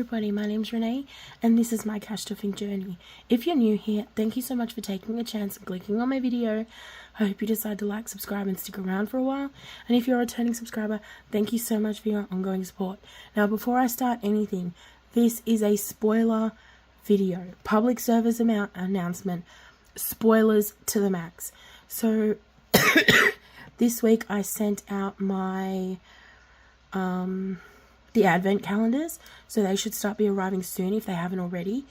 everybody, my name's Renee and this is my cash stuffing journey. If you're new here, thank you so much for taking a chance and clicking on my video. I hope you decide to like, subscribe and stick around for a while. And if you're a returning subscriber, thank you so much for your ongoing support. Now before I start anything, this is a spoiler video, public service announcement, spoilers to the max. So this week I sent out my the advent calendars, so they should start be arriving soon if they haven't already.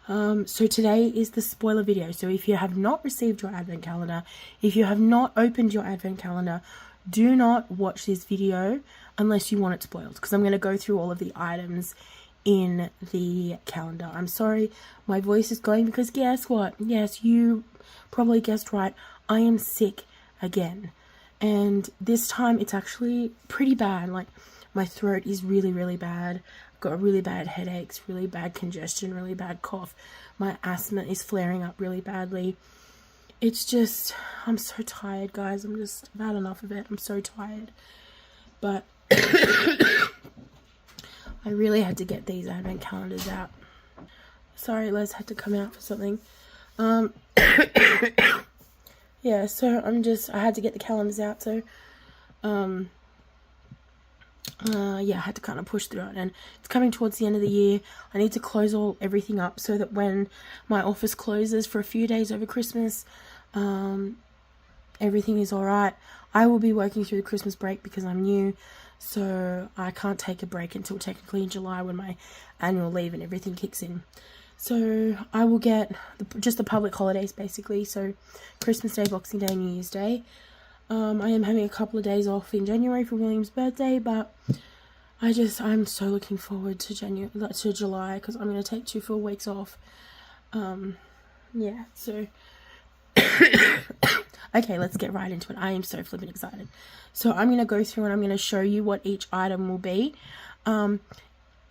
So today is the spoiler video. So if you have not received your advent calendar, if you have not opened your advent calendar, do not watch this video unless you want it spoiled, because I'm going to go through all of the items in the calendar. I'm sorry my voice is going because guess what? Yes, you probably guessed right, I am sick again, and this time it's actually pretty bad. Like, my throat is really bad. I've got really bad headaches, really bad congestion, really bad cough. My asthma is flaring up really badly. It's just, I'm so tired, guys. I've had enough of it. I'm so tired. But I really had to get these advent calendars out. Sorry, Les had to come out for something. Yeah, so I had to get the calendars out, so yeah, I had to kind of push through it, and it's coming towards the end of the year. I need to close everything up so that when my office closes for a few days over Christmas, everything is alright. I will be working through the Christmas break because I'm new, so I can't take a break until technically in July when my annual leave and everything kicks in. So I will get just the public holidays basically, so Christmas Day, Boxing Day, New Year's Day. I am having a couple of days off in January for William's birthday, but I'm so looking forward to July, because I'm going to take 2 full weeks off. Yeah, so okay, let's get right into it. I am so flippin' excited. So I'm going to go through and I'm going to show you what each item will be.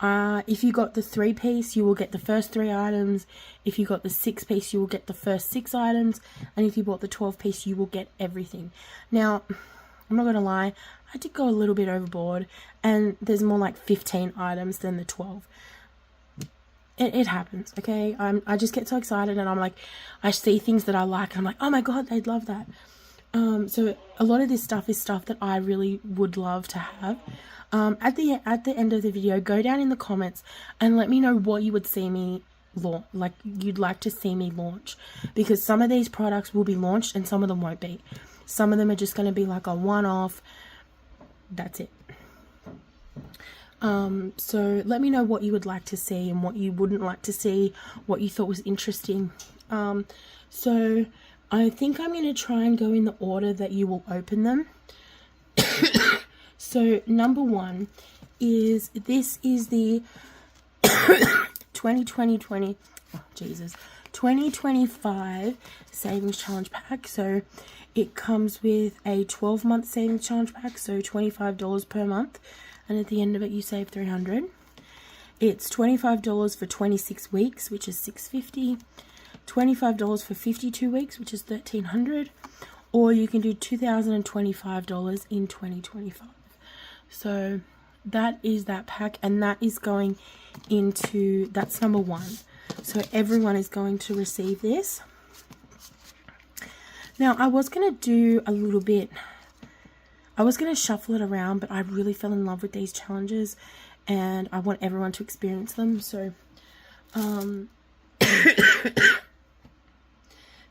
If you got the 3-piece, you will get the first 3 items. If you got the 6-piece, you will get the first 6 items. And if you bought the 12-piece, you will get everything. Now, I'm not going to lie, I did go a little bit overboard, and there's more like 15 items than the 12. It happens, okay? I just get so excited, and I'm like, I see things that I like, and I'm like, oh my god, they'd love that. So a lot of this stuff is stuff that I really would love to have. At the end of the video, go down in the comments and let me know what you would see me launch, like you'd like to see me launch, because some of these products will be launched and some of them won't be. Some of them are just going to be like a one-off. That's it. So let me know what you would like to see and what you wouldn't like to see, what you thought was interesting. So I think I'm going to try and go in the order that you will open them. So number 1 is, this is the 2025 Savings Challenge Pack. So it comes with a 12-month Savings Challenge Pack, so $25 per month, and at the end of it you save $300. It's $25 for 26 weeks, which is $650. $25 for 52 weeks, which is $1,300. Or you can do $2,025 in 2025. So that is that pack, and that is going into, that's number 1. So everyone is going to receive this. Now I was going to do a little bit, I was going to shuffle it around, but I really fell in love with these challenges and I want everyone to experience them. So the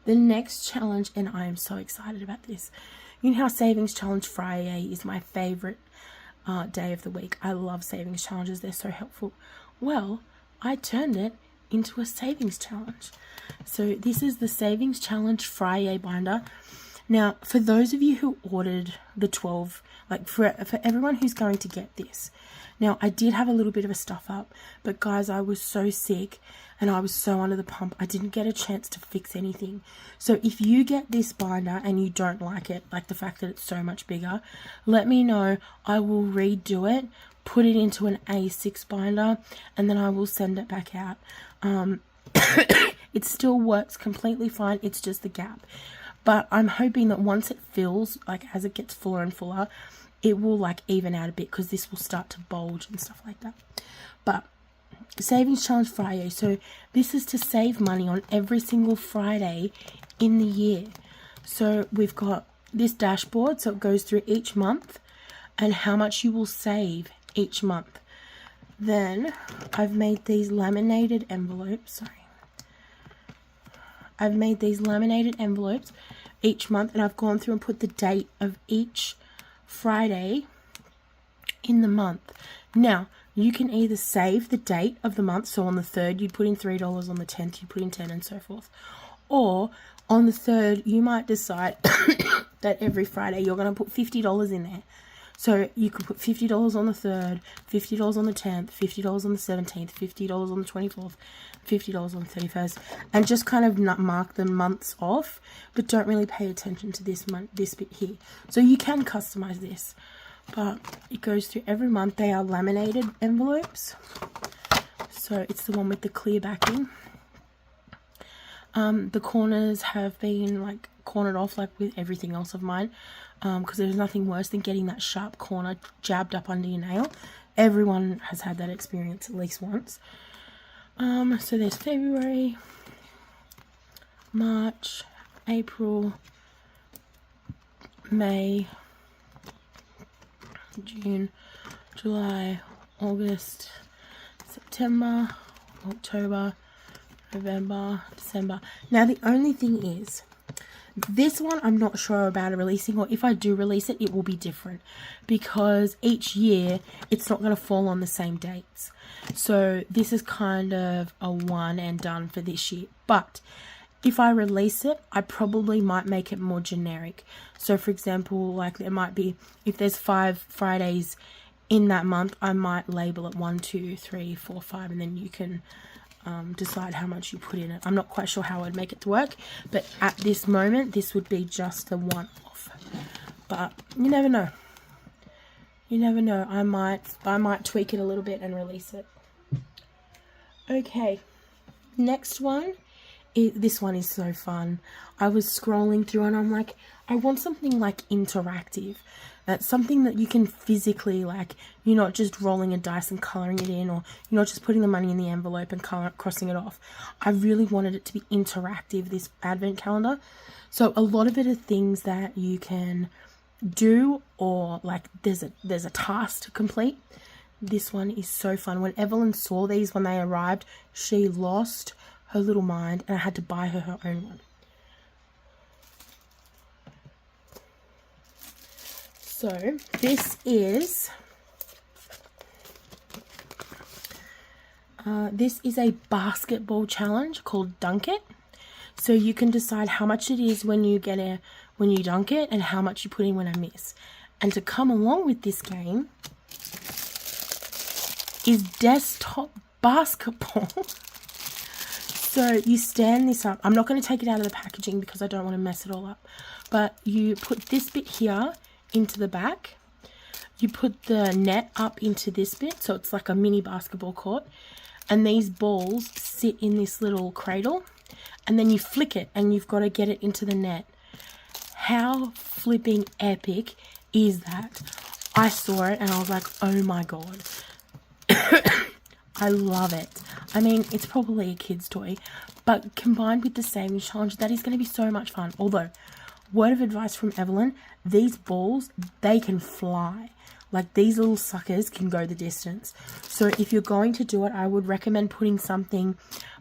next challenge, and I am so excited about this. You know how Savings Challenge Friday is my favorite day of the week. I love savings challenges. They're so helpful. Well, I turned it into a savings challenge. So this is the Savings Challenge Friday binder. Now, for those of you who ordered the 12, like for everyone who's going to get this. Now, I did have a little bit of a stuff up, but guys, I was so sick and I was so under the pump, I didn't get a chance to fix anything. So if you get this binder and you don't like it, like the fact that it's so much bigger, let me know. I will redo it, put it into an A6 binder, and then I will send it back out. It still works completely fine. It's just the gap. But I'm hoping that once it fills, like as it gets fuller and fuller, it will like even out a bit, because this will start to bulge and stuff like that. But Savings Challenge Friday. So this is to save money on every single Friday in the year. So we've got this dashboard, so it goes through each month and how much you will save each month. Then I've made these laminated envelopes. I've made these laminated envelopes each month, and I've gone through and put the date of each Friday in the month. Now, you can either save the date of the month, so on the 3rd you put in $3, on the 10th you put in 10, and so forth. Or on the 3rd you might decide that every Friday you're going to put $50 in there. So you could put $50 on the 3rd, $50 on the 10th, $50 on the 17th, $50 on the 24th, $50 on the 31st, and just kind of mark the months off, but don't really pay attention to this bit here. So you can customize this, but it goes through every month. They are laminated envelopes, so it's the one with the clear backing. The corners have been like cornered off like with everything else of mine, because there's nothing worse than getting that sharp corner jabbed up under your nail. Everyone has had that experience at least once. So there's February, March, April, May, June, July, August, September, October, November, December. Now the only thing is, this one I'm not sure about releasing, or if I do release it, it will be different, because each year it's not going to fall on the same dates. So this is kind of a one and done for this year. But if I release it, I probably might make it more generic. So for example, like it might be, if there's 5 Fridays in that month, I might label it 1, 2, 3, 4, 5, and then you can decide how much you put in it. I'm not quite sure how I'd make it to work, but at this moment this would be just the one off. But you never know. You never know. I might tweak it a little bit and release it. Okay, next one. This one is so fun. I was scrolling through and I'm like, I want something like interactive. That's something that you can physically, like, you're not just rolling a dice and colouring it in, or you're not just putting the money in the envelope and crossing it off. I really wanted it to be interactive, this advent calendar. So a lot of it are things that you can do, or like there's a task to complete. This one is so fun. When Evelyn saw these when they arrived, she lost her little mind, and I had to buy her own one. So this is a basketball challenge called Dunk It. So you can decide how much it is when you dunk it, and how much you put in when I miss. And to come along with this game is desktop basketball. So you stand this up. I'm not going to take it out of the packaging because I don't want to mess it all up. But you put this bit here into the back. You put the net up into this bit, so it's like a mini basketball court. And these balls sit in this little cradle. And then you flick it, and you've got to get it into the net. How flipping epic is that? I saw it and I was like, oh my god. I love it. I mean, it's probably a kid's toy, but combined with the savings challenge, that is going to be so much fun. Although, word of advice from Evelyn, these balls, they can fly. Like, these little suckers can go the distance. So if you're going to do it, I would recommend putting something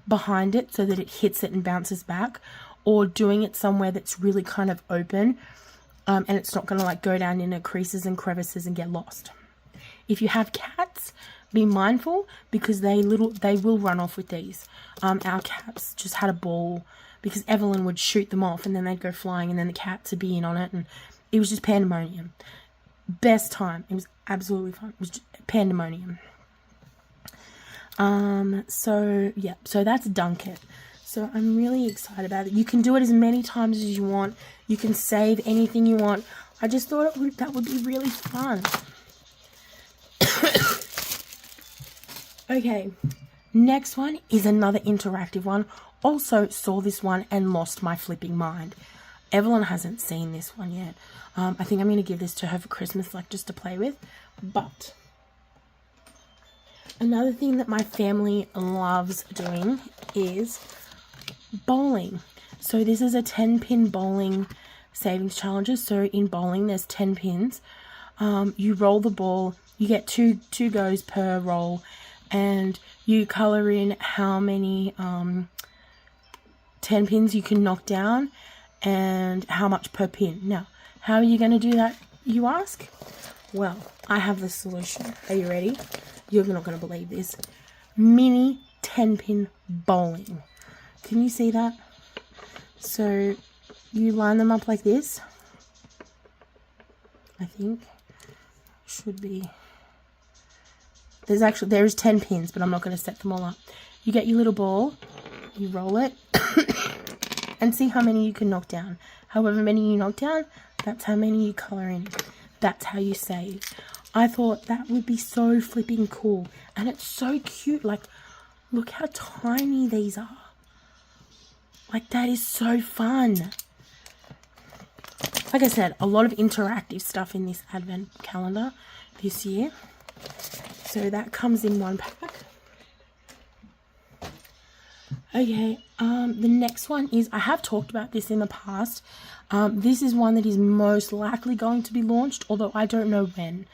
behind it so that it hits it and bounces back, or doing it somewhere that's really kind of open, and it's not going to like go down into creases and crevices and get lost. If you have cats, be mindful, because they will run off with these. Our cats just had a ball because Evelyn would shoot them off and then they'd go flying, and then the cats would be in on it, and it was just pandemonium. Best time. It was absolutely fun. It was just pandemonium. So yeah, so that's Dunk It. So I'm really excited about it. You can do it as many times as you want. You can save anything you want. I just thought that would be really fun. Okay, next one is another interactive one. Also saw this one and lost my flipping mind. Evelyn hasn't seen this one yet. I think I'm going to give this to her for Christmas, like just to play with. But Another thing that my family loves doing is bowling. So this is a 10-pin bowling savings challenge. So in bowling, there's 10 pins. You roll the ball. You get two goes per roll, and you color in how many 10 pins you can knock down and how much per pin. Now, how are you going to do that, you ask? Well, I have the solution. Are you ready? You're not going to believe this. Mini 10-pin bowling. Can you see that? So you line them up like this. I think should be. There's 10 pins, but I'm not going to set them all up. You get your little ball, you roll it, and see how many you can knock down. However many you knock down, that's how many you color in. That's how you save. I thought that would be so flipping cool. And it's so cute. Like, look how tiny these are. Like, that is so fun. Like I said, a lot of interactive stuff in this advent calendar this year. So that comes in one pack. Okay, the next one is, I have talked about this in the past. This is one that is most likely going to be launched, although I don't know when.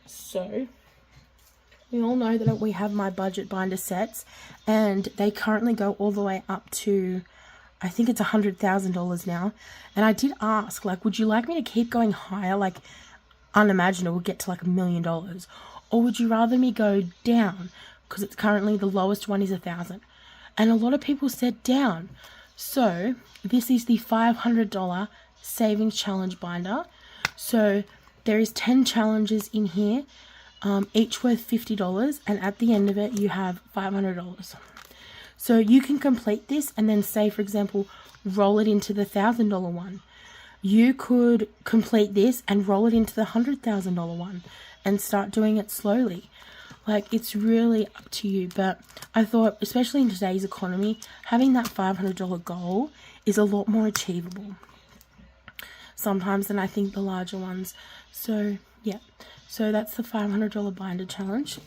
So, we all know that we have my budget binder sets, and they currently go all the way up to, I think it's $100,000 now. And I did ask, like, would you like me to keep going higher, like unimaginable, get to like $1 million, or would you rather me go down? Because it's currently the lowest one is 1,000, and a lot of people said down. So this is the $500 savings challenge binder. So there is 10 challenges in here, each worth $50, and at the end of it you have $500. So you can complete this and then, say for example, roll it into the $1,000 one. You could complete this and roll it into the $100,000 one and start doing it slowly. Like, it's really up to you. But I thought, especially in today's economy, having that $500 goal is a lot more achievable sometimes than I think the larger ones. So yeah, so that's the $500 binder challenge.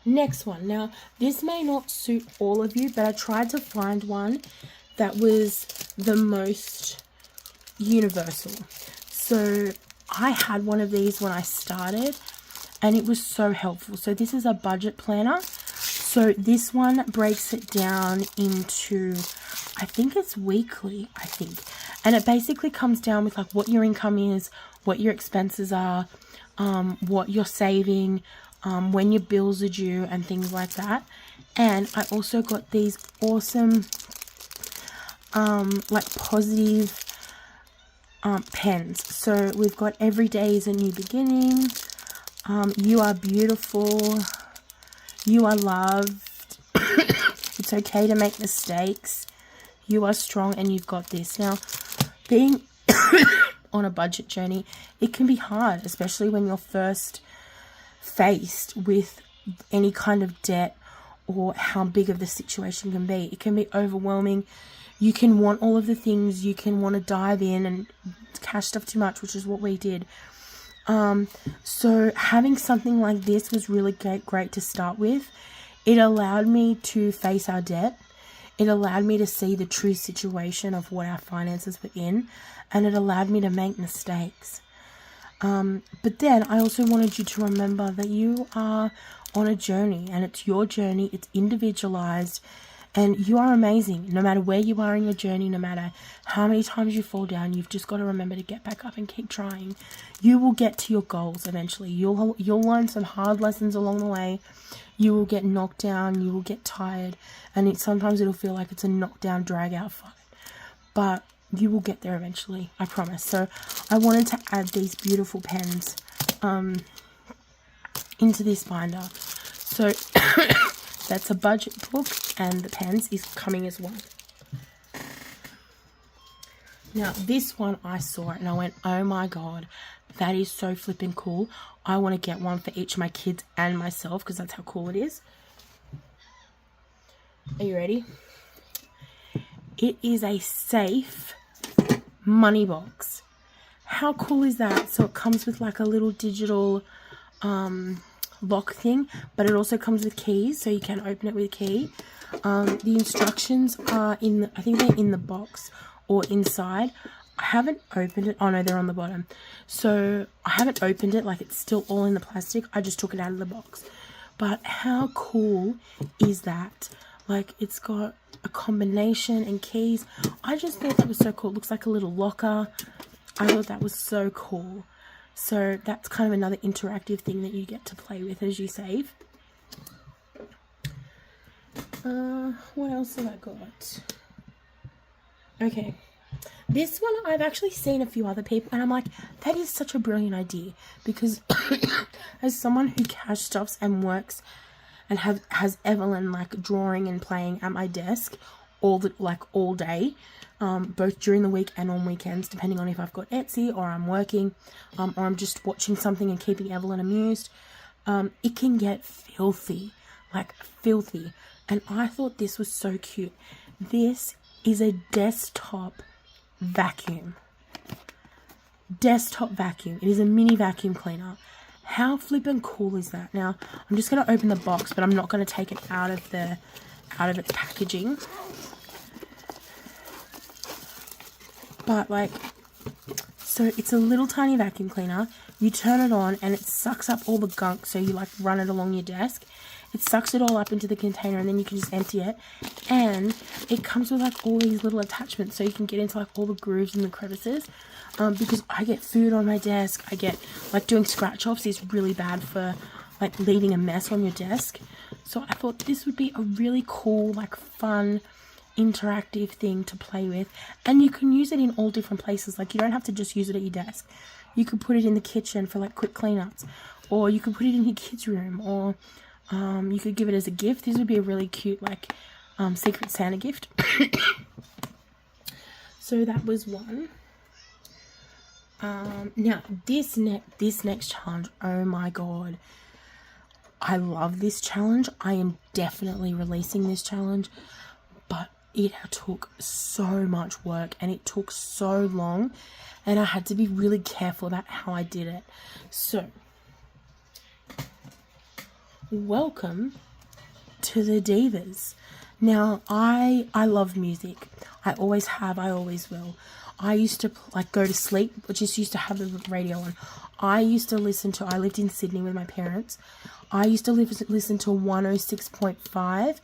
Next one. Now, this may not suit all of you, but I tried to find one that was the most universal. So I had one of these when I started, and it was so helpful. So this is a budget planner. So this one breaks it down into, I think it's weekly, and it basically comes down with like what your income is, what your expenses are, what you're saving, when your bills are due, and things like that. And I also got these awesome like positive pens. So we've got every day is a new beginning, you are beautiful, you are loved, it's okay to make mistakes, you are strong, and you've got this. Now, being on a budget journey, it can be hard, especially when you're first faced with any kind of debt or how big of the situation can be. It can be overwhelming. You can want all of the things, you can want to dive in and cash stuff too much, which is what we did. So having something like this was really great to start with. It allowed me to face our debt. It allowed me to see the true situation of what our finances were in, and it allowed me to make mistakes. But then I also wanted you to remember that you are on a journey, and it's your journey, it's individualized, and you are amazing. No matter where you are in your journey, no matter how many times you fall down, you've just got to remember to get back up and keep trying. You will get to your goals eventually. You'll learn some hard lessons along the way. You will get knocked down, you will get tired, and sometimes it'll feel like it's a knockdown, drag out fight. But you will get there eventually, I promise. So I wanted to add these beautiful pens into this binder. So that's a budget book, and the pens is coming as well. Now, this one I saw and I went, oh my god, that is so flipping cool. I want to get one for each of my kids and myself, because that's how cool it is. Are you ready? It is a safe money box. how cool is that? So it comes with like a little digital lock thing, but it also comes with keys, so you can open it with a key. The instructions are I think they're in the box or inside. I haven't opened it. Oh no, they're on the bottom. So I haven't opened it, like it's still all in the plastic. I just took it out of the box. But how cool is that? Like, it's got a combination and keys. I just thought that was so cool. It looks like a little locker. I thought that was so cool. So that's kind of another interactive thing that you get to play with as you save. What else have I got? Okay. This one I've actually seen a few other people, and I'm like, that is such a brilliant idea, because as someone who cash stuffs and works and has Evelyn like drawing and playing at my desk all day, both during the week and on weekends, depending on if I've got Etsy or I'm working, or I'm just watching something and keeping Evelyn amused, it can get filthy, like filthy. And I thought this was so cute. This is a desktop vacuum. Desktop vacuum. It is a mini vacuum cleaner. How flippin' cool is that? Now, I'm just going to open the box, but I'm not going to take it out of its packaging. But like, so it's a little tiny vacuum cleaner. You turn it on and it sucks up all the gunk, so you like run it along your desk. It sucks it all up into the container, and then you can just empty it. And it comes with like all these little attachments, so you can get into like all the grooves and the crevices. Because I get food on my desk. I get like doing scratch offs is really bad for like leaving a mess on your desk. So I thought this would be a really cool, like fun, interactive thing to play with. And you can use it in all different places. Like, you don't have to just use it at your desk. You could put it in the kitchen for like quick cleanups, or you could put it in your kids' room, or you could give it as a gift. This would be a really cute, like, Secret Santa gift. So that was one. Now, this next challenge, oh my god. I love this challenge. I am definitely releasing this challenge. But it took so much work, and it took so long. And I had to be really careful about how I did it. So, welcome to the Divas. Now, I love music. I always have, I always will. I used to like go to sleep, but just used to have the radio on. I lived in Sydney with my parents. I used to listen to 106.5,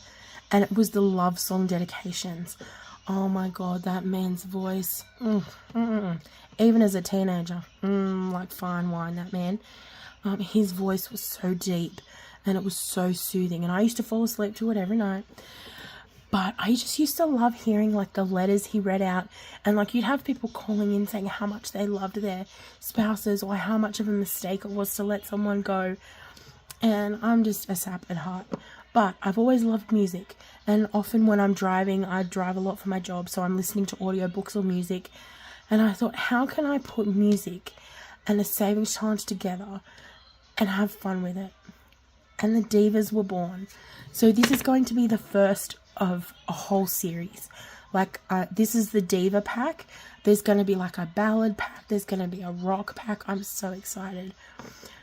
and it was the love song dedications. Oh my god, that man's voice. Even as a teenager, like fine wine, that man. His voice was so deep, and it was so soothing, and I used to fall asleep to it every night. But I just used to love hearing like the letters he read out, and like you'd have people calling in saying how much they loved their spouses, or how much of a mistake it was to let someone go. And I'm just a sap at heart. But I've always loved music, and often when I'm driving, I drive a lot for my job, so I'm listening to audiobooks or music. And I thought, how can I put music and a savings challenge together and have fun with it? And the Divas were born. So this is going to be the first of a whole series. Like, this is the Diva pack. There's going to be like a ballad pack. There's going to be a rock pack. I'm so excited.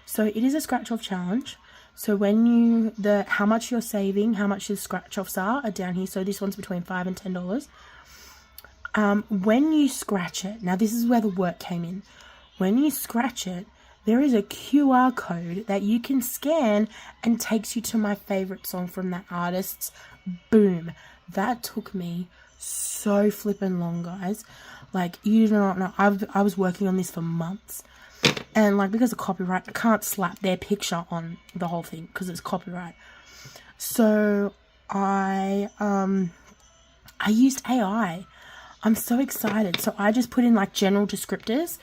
So it is a scratch off challenge. So when how much you're saving, how much the scratch offs are down here. So this one's between $5 and $10. When you scratch it, now this is where the work came in. When you scratch it, there is a QR code that you can scan and takes you to my favorite song from that artist's. Boom. That took me so flippin' long, guys. Like, you do not know. I was working on this for months. And, like, because of copyright, I can't slap their picture on the whole thing because it's copyright. So, I used AI. I'm so excited. So, I just put in, like, general descriptors.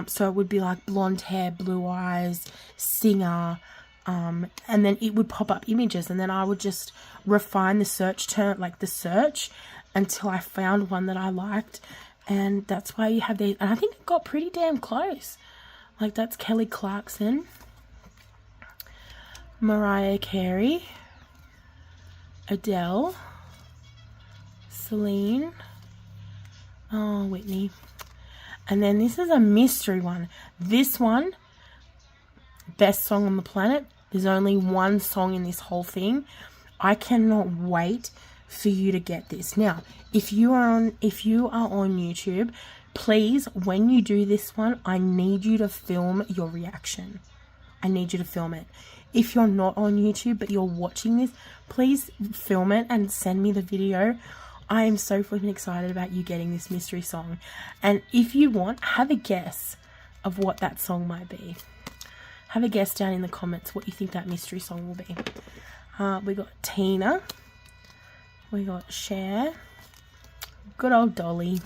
So, it would be, like, blonde hair, blue eyes, singer, and then it would pop up images, and then I would just refine the search term, like the search, until I found one that I liked. And that's why you have these, and I think it got pretty damn close. Like, that's Kelly Clarkson, Mariah Carey, Adele, Celine, Whitney, And then this is a mystery one. This one, best song on the planet. There's only one song in this whole thing. I cannot wait for you to get this. Now, if you are on YouTube, please, when you do this one, I need you to film your reaction. I need you to film it. If you're not on YouTube but you're watching this, please film it and send me the video. I am so flipping excited about you getting this mystery song. And if you want, have a guess of what that song might be. Have a guess down in the comments what you think that mystery song will be. We got Tina. We got Cher. Good old Dolly.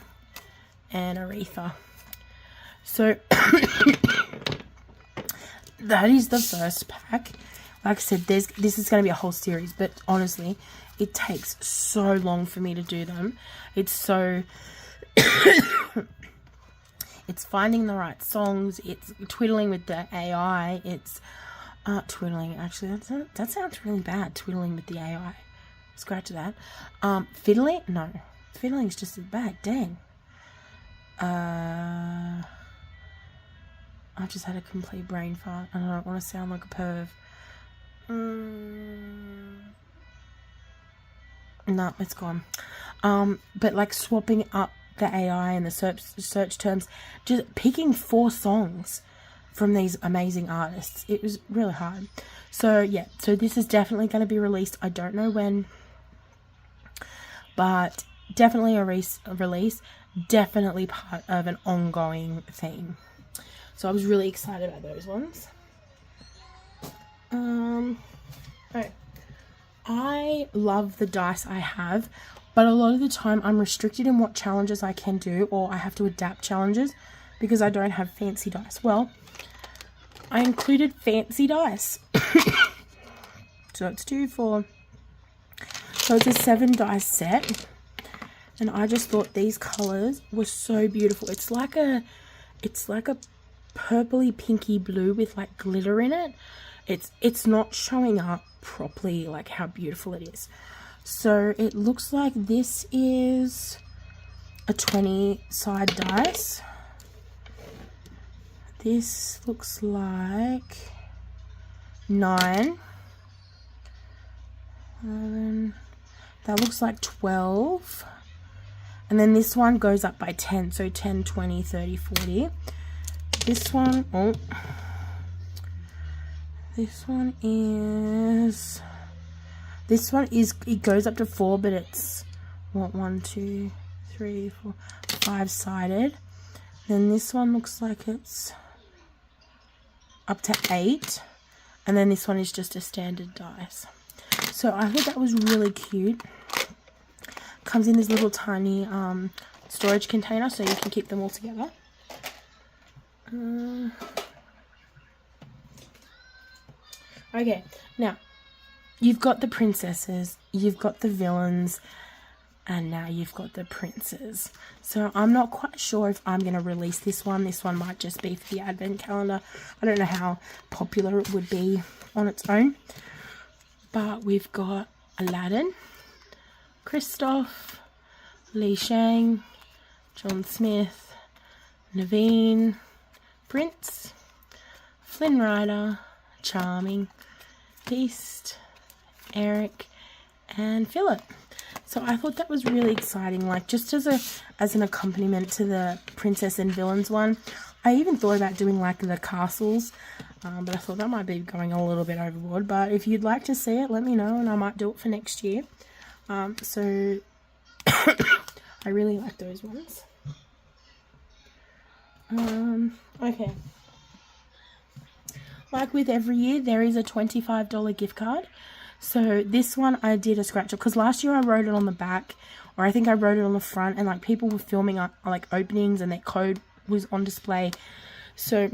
And Aretha. So that is the first pack. Like I said, this is going to be a whole series, but honestly, it takes so long for me to do them. It's so it's finding the right songs, it's twiddling with the AI, it's twiddling, actually that sounds really bad, twiddling with the AI. Scratch that. Fiddling? No. Fiddling's just as bad, dang. I just had a complete brain fart and I don't want to sound like a perv. No, it's gone. But like swapping up the AI and the search terms, just picking 4 songs from these amazing artists. It was really hard. So yeah, so this is definitely going to be released. I don't know when, but definitely a release, definitely part of an ongoing theme. So I was really excited about those ones. Right. I love the dice I have, but a lot of the time I'm restricted in what challenges I can do, or I have to adapt challenges because I don't have fancy dice. Well, I included fancy dice. So it's 2, 4. So it's a 7 dice set. And I just thought these colors were so beautiful. It's like a purpley pinky blue with like glitter in it. It's not showing up properly like how beautiful it is. So it looks like this is a 20 side dice. This looks like 9, 11, that looks like 12. And then this one goes up by 10. So 10, 20, 30, 40. This one, it goes up to 4, but it's, what, 1, 2, 3, 4, 5 sided. Then this one looks like it's up to 8. And then this one is just a standard dice. So I thought that was really cute. Comes in this little tiny storage container so you can keep them all together. Okay, now you've got the princesses, you've got the villains, and now you've got the princes. So I'm not quite sure if I'm going to release this one. This one might just be for the advent calendar. I don't know how popular it would be on its own. But we've got Aladdin, Kristoff, Li Shang, John Smith, Naveen, Prince, Flynn Rider, Charming, Beast, Eric, and Philip. So I thought that was really exciting, like just as an accompaniment to the princess and villains one. I even thought about doing like the castles, but I thought that might be going a little bit overboard. But if you'd like to see it, let me know and I might do it for next year. So I really like those ones. Okay. Like with every year, there is a $25 gift card. So this one I did a scratch up because last year I wrote it on the back, or I think I wrote it on the front, and like people were filming up like openings and their code was on display. So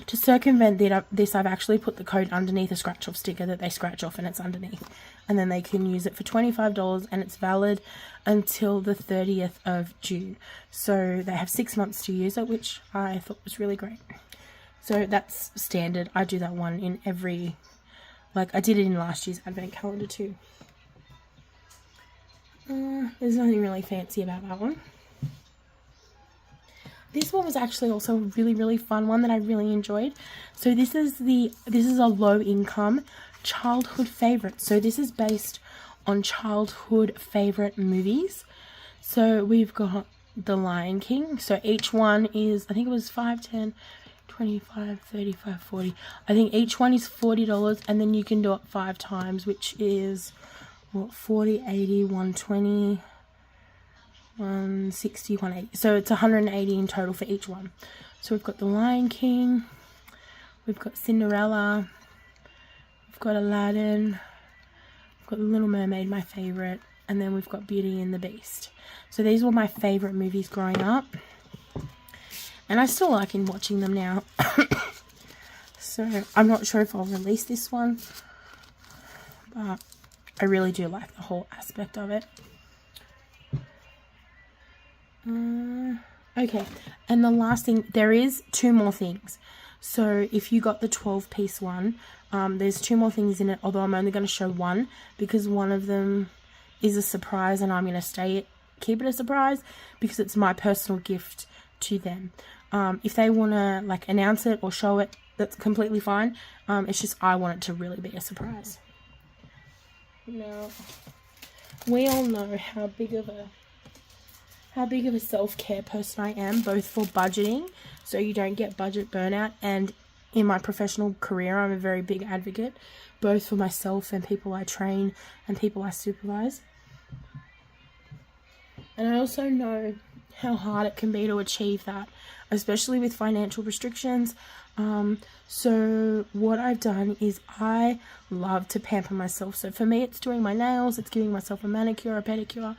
to circumvent this, I've actually put the code underneath a scratch off sticker that they scratch off, and it's underneath, and then they can use it for $25, and it's valid until the 30th of June. So they have 6 months to use it, which I thought was really great. So that's standard. I do that one in every, like I did it in last year's advent calendar too. There's nothing really fancy about that one. This one was actually also a really fun one that I really enjoyed. So this is a low income childhood favorite. So this is based on childhood favorite movies. So we've got The Lion King. So each one is, I think it was 5, 10, 25, 35, 40. I think each one is $40, and then you can do it 5 times, which is what, 40, 80, 120, 160, 180. So it's 180 in total for each one. So we've got The Lion King, we've got Cinderella, we've got Aladdin, we've got The Little Mermaid, my favorite, and then we've got Beauty and the Beast. So these were my favorite movies growing up, and I still like watching them now. So I'm not sure if I'll release this one, but I really do like the whole aspect of it. Okay, and the last thing, there is 2 more things. So if you got the 12-piece one, there's 2 more things in it, although I'm only going to show one because one of them is a surprise, and I'm going to keep it a surprise because it's my personal gift to them. If they want to like announce it or show it, that's completely fine. It's just I want it to really be a surprise. Now, we all know how big of a self-care person I am, both for budgeting, so you don't get budget burnout, and in my professional career, I'm a very big advocate, both for myself and people I train and people I supervise. And I also know how hard it can be to achieve that, especially with financial restrictions. So what I've done is I love to pamper myself. So for me, it's doing my nails, it's giving myself a manicure, a pedicure.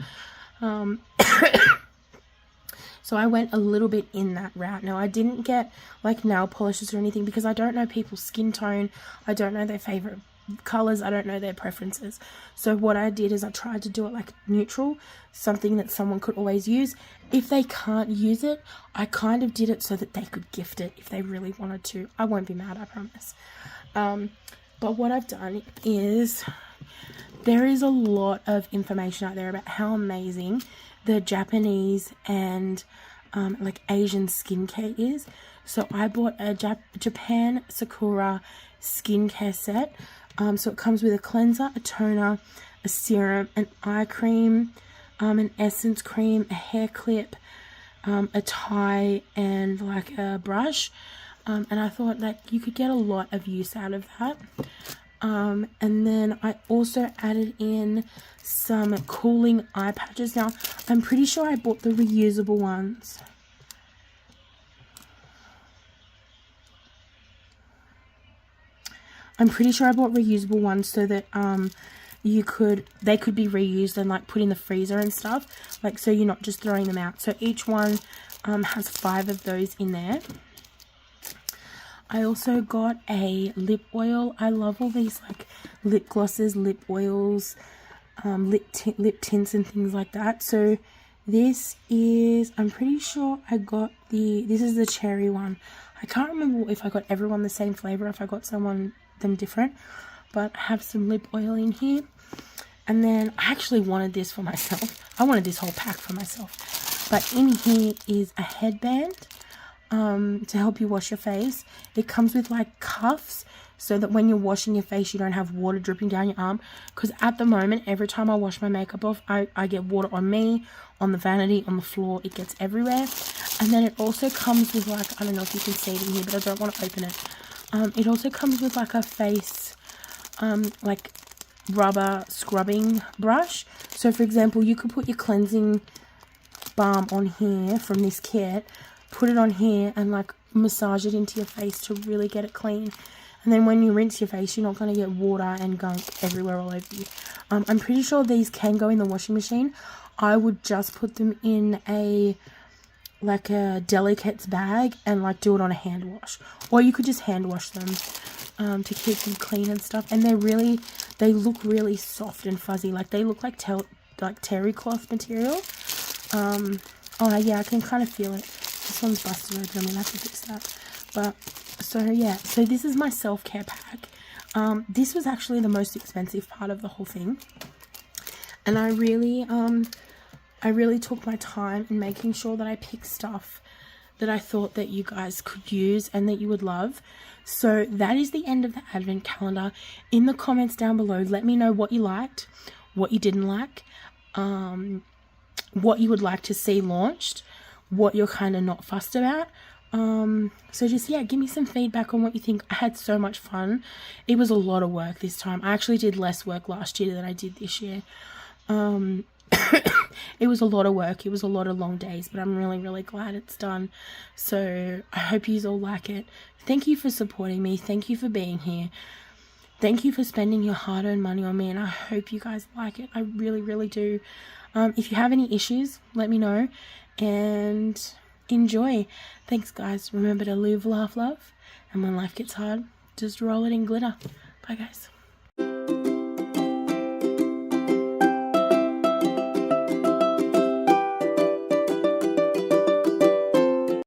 So I went a little bit in that route. Now, I didn't get like nail polishes or anything because I don't know people's skin tone. I don't know their favorite colors. I don't know their preferences. So what I did is I tried to do it like neutral, something that someone could always use. If they can't use it, I kind of did it so that they could gift it if they really wanted to. I won't be mad, I promise. But what I've done is there is a lot of information out there about how amazing the Japanese and like Asian skincare is. So I bought a Japan Sakura skincare set. So it comes with a cleanser, a toner, a serum, an eye cream, an essence cream, a hair clip, a tie, and like a brush. And I thought that you could get a lot of use out of that. And then I also added in some cooling eye patches. Now, I'm pretty sure I bought the reusable ones. I'm pretty sure I bought reusable ones so that they could be reused and like put in the freezer and stuff. Like, so you're not just throwing them out. So each one has 5 of those in there. I also got a lip oil. I love all these like lip glosses, lip oils, lip tints and things like that. So this is, I'm pretty sure I got this is the cherry one. I can't remember if I got everyone the same flavor, if I got them different, but I have some lip oil in here. And then I actually wanted this for myself. I wanted this whole pack for myself. But in here is a headband to help you wash your face. It comes with like cuffs so that when you're washing your face you don't have water dripping down your arm, because at the moment every time I wash my makeup off I get water on me, on the vanity, on the floor. It gets everywhere. And then it also comes with like, I don't know if you can see it in here, but I don't want to open it. It also comes with like a face like rubber scrubbing brush. So for example, you could put your cleansing balm on here from this kit, put it on here and like massage it into your face to really get it clean. And then when you rinse your face, you're not going to get water and gunk everywhere all over you. I'm pretty sure these can go in the washing machine. I would just put them in a delicates bag and like do it on a hand wash, or you could just hand wash them to keep them clean and stuff. And they look really soft and fuzzy, like they look like terry cloth material. Oh yeah, I can kind of feel it. This one's busted open. I'm gonna have to fix that. But so yeah, so this is my self-care pack. This was actually the most expensive part of the whole thing, and I really took my time in making sure that I picked stuff that I thought that you guys could use and that you would love. So that is the end of the advent calendar. In the comments down below, let me know what you liked, what you didn't like, what you would like to see launched, what you're kind of not fussed about. So just, yeah, give me some feedback on what you think. I had so much fun. It was a lot of work this time. I actually did less work last year than I did this year. It was a lot of work. It was a lot of long days, but I'm really, really glad it's done. So I hope you all like it. Thank you for supporting me. Thank you for being here. Thank you for spending your hard-earned money on me, and I hope you guys like it. I really, really do. If you have any issues, let me know, and enjoy. Thanks, guys. Remember to live, laugh, love, and when life gets hard, just roll it in glitter. Bye, guys.